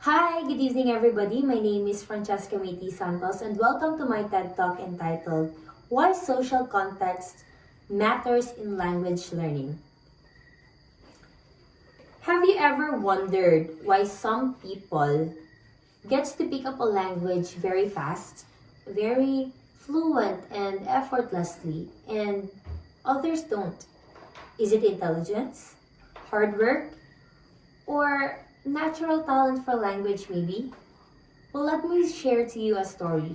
Hi, good evening everybody. My name is Francesca Meiti Santos and welcome to my TED Talk entitled Why Social Context Matters in Language Learning. Have you ever wondered why some people gets to pick up a language very fast, very fluent and effortlessly, and others don't? Is it intelligence, hard work, or natural talent for language maybe? Well, let me share to you a story.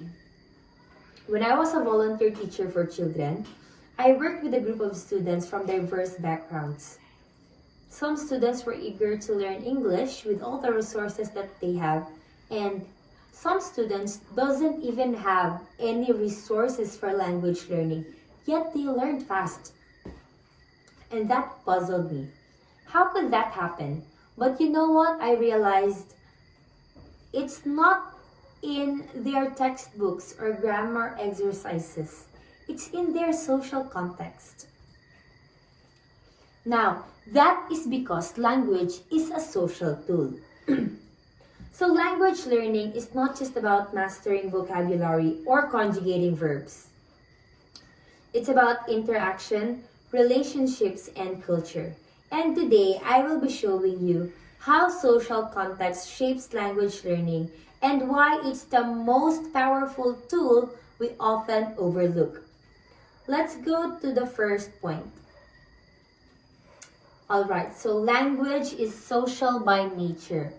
When I was a volunteer teacher for children, I worked with a group of students from diverse backgrounds. Some students were eager to learn English with all the resources that they have, and some students doesn't even have any resources for language learning, yet they learned fast. And that puzzled me. How could that happen? But you know what? I realized it's not in their textbooks or grammar exercises. It's in their social context. Now, that is because language is a social tool. So language learning is not just about mastering vocabulary or conjugating verbs. It's about interaction, relationships, and culture. And today, I will be showing you how social context shapes language learning and why it's the most powerful tool we often overlook. Let's go to the first point. Alright, so language is social by nature.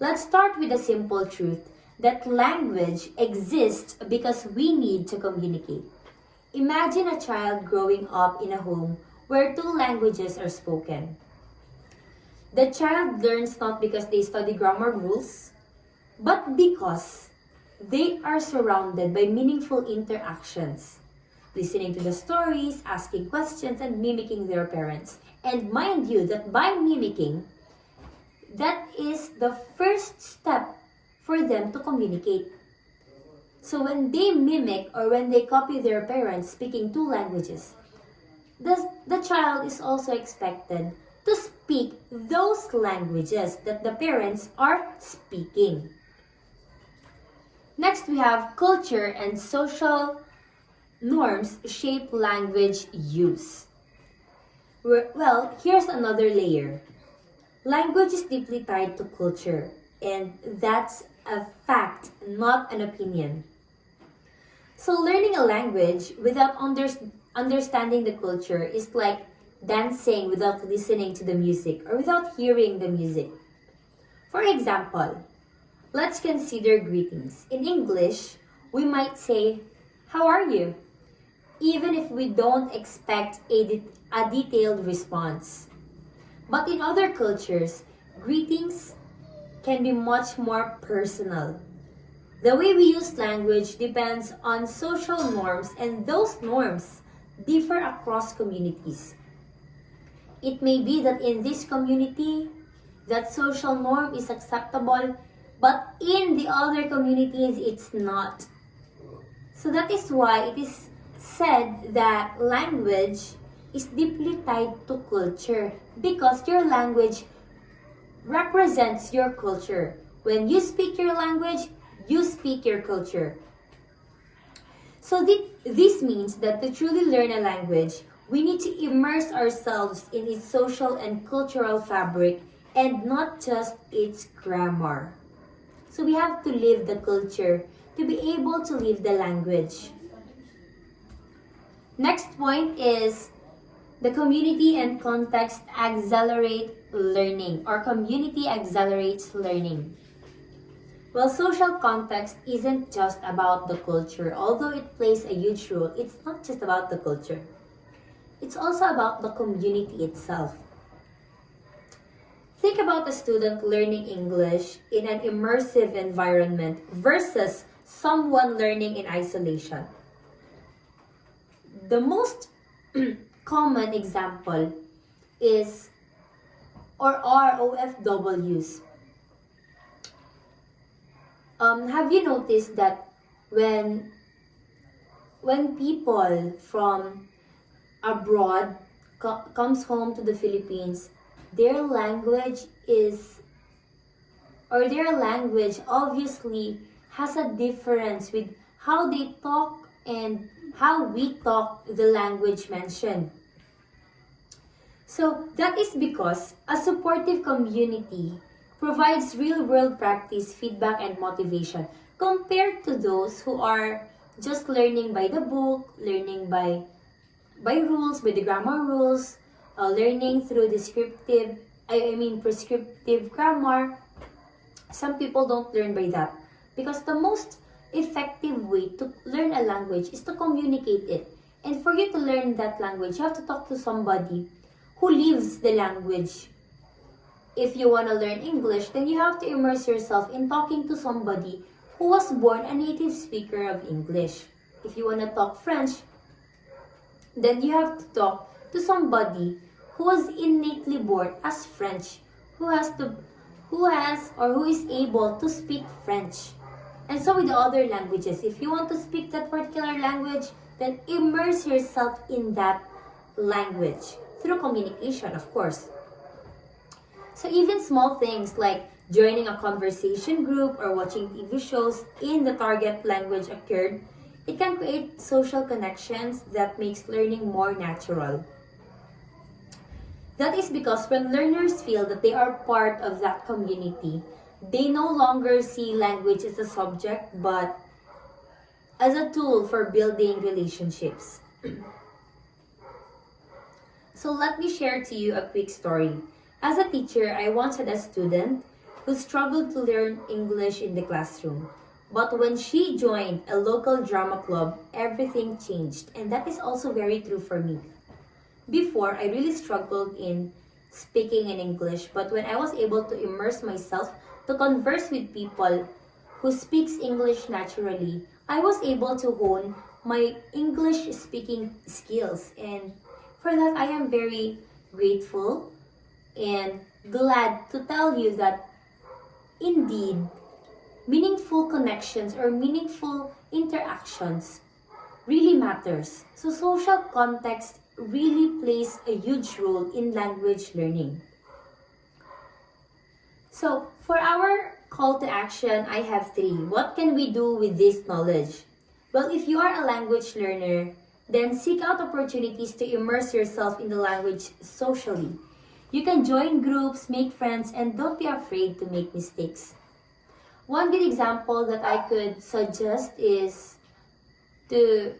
Let's start with the simple truth that language exists because we need to communicate. Imagine a child growing up in a home where two languages are spoken. The child learns not because they study grammar rules, but because they are surrounded by meaningful interactions, listening to the stories, asking questions, and mimicking their parents. And mind you that by mimicking, that is the first step for them to communicate. So when they mimic or when they copy their parents speaking two languages, the child is also expected to speak those languages that the parents are speaking. Next, we have culture and social norms shape language use. Well, here's another layer. Language is deeply tied to culture, and that's a fact, not an opinion. So learning a language without understanding the culture is like dancing without listening to the music or without hearing the music. For example, let's consider greetings. In English, we might say, "How are you?" even if we don't expect a detailed response. But in other cultures, greetings can be much more personal. The way we use language depends on social norms, and those norms differ across communities. It may be that in this community, that social norm is acceptable, but in the other communities, it's not. So that is why it is said that language is deeply tied to culture because your language represents your culture. When you speak your language, you speak your culture. So this means that to truly learn a language, we need to immerse ourselves in its social and cultural fabric and not just its grammar. So we have to live the culture to be able to live the language. Next point is the community and context accelerate learning, or community accelerates learning. Well, social context isn't just about the culture. Although it plays a huge role, it's not just about the culture. It's also about the community itself. Think about a student learning English in an immersive environment versus someone learning in isolation. The most common example is or are OFWs. Have you noticed that when people from abroad comes home to the Philippines, their language is or their language obviously has a difference with how they talk and how we talk the language mentioned. So that is because a supportive community provides real-world practice, feedback, and motivation compared to those who are just learning by the book, learning by rules, by the grammar rules, learning through prescriptive grammar. Some people don't learn by that because the most effective way to learn a language is to communicate it. And for you to learn that language, you have to talk to somebody who lives the language. If you want to learn English, then you have to immerse yourself in talking to somebody who was born a native speaker of English. If you want to talk French, then you have to talk to somebody who was innately born as French, who is able to speak French. And so with the other languages, if you want to speak that particular language, then immerse yourself in that language through communication, of course. So even small things like joining a conversation group or watching TV shows in the target language occurred, it can create social connections that makes learning more natural. That is because when learners feel that they are part of that community, they no longer see language as a subject but as a tool for building relationships. So let me share to you a quick story. As a teacher, I once had a student who struggled to learn English in the classroom. But when she joined a local drama club, everything changed. And that is also very true for me. Before, I really struggled in speaking in English. But when I was able to immerse myself to converse with people who speaks English naturally, I was able to hone my English speaking skills. And for that, I am very grateful and glad to tell you that indeed, meaningful connections or meaningful interactions really matters. So social context really plays a huge role in language learning. So for our call to action, I have 3. What can we do with this knowledge? Well, if you are a language learner, then seek out opportunities to immerse yourself in the language socially. You can join groups, make friends, and don't be afraid to make mistakes. One good example that I could suggest is to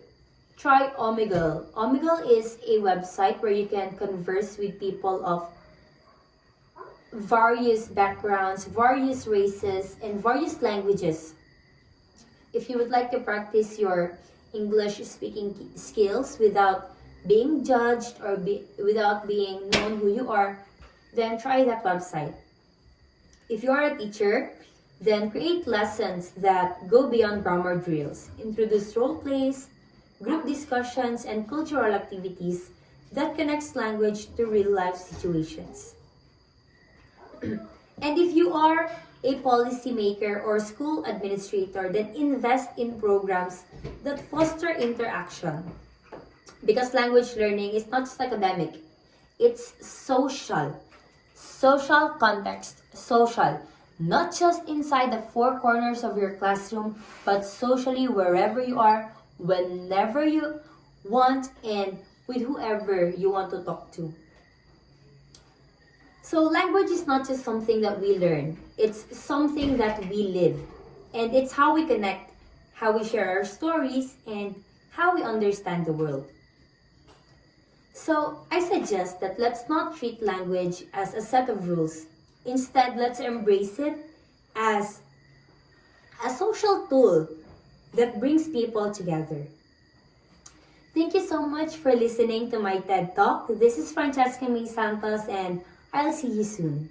try Omegle. Omegle is a website where you can converse with people of various backgrounds, various races, and various languages. If you would like to practice your English speaking skills without being judged or without being known who you are, then try that website. If you are a teacher, then create lessons that go beyond grammar drills. Introduce role plays, group discussions, and cultural activities that connects language to real life situations. And if you are a policymaker or school administrator, then invest in programs that foster interaction. Because language learning is not just academic, it's social. Social context, social. Not just inside the 4 corners of your classroom, but socially wherever you are, whenever you want, and with whoever you want to talk to. So language is not just something that we learn, it's something that we live. And it's how we connect, how we share our stories, and how we understand the world. So I suggest that let's not treat language as a set of rules. Instead, let's embrace it as a social tool that brings people together. Thank you so much for listening to my TED Talk. This is Francesca May Santos, and I'll see you soon.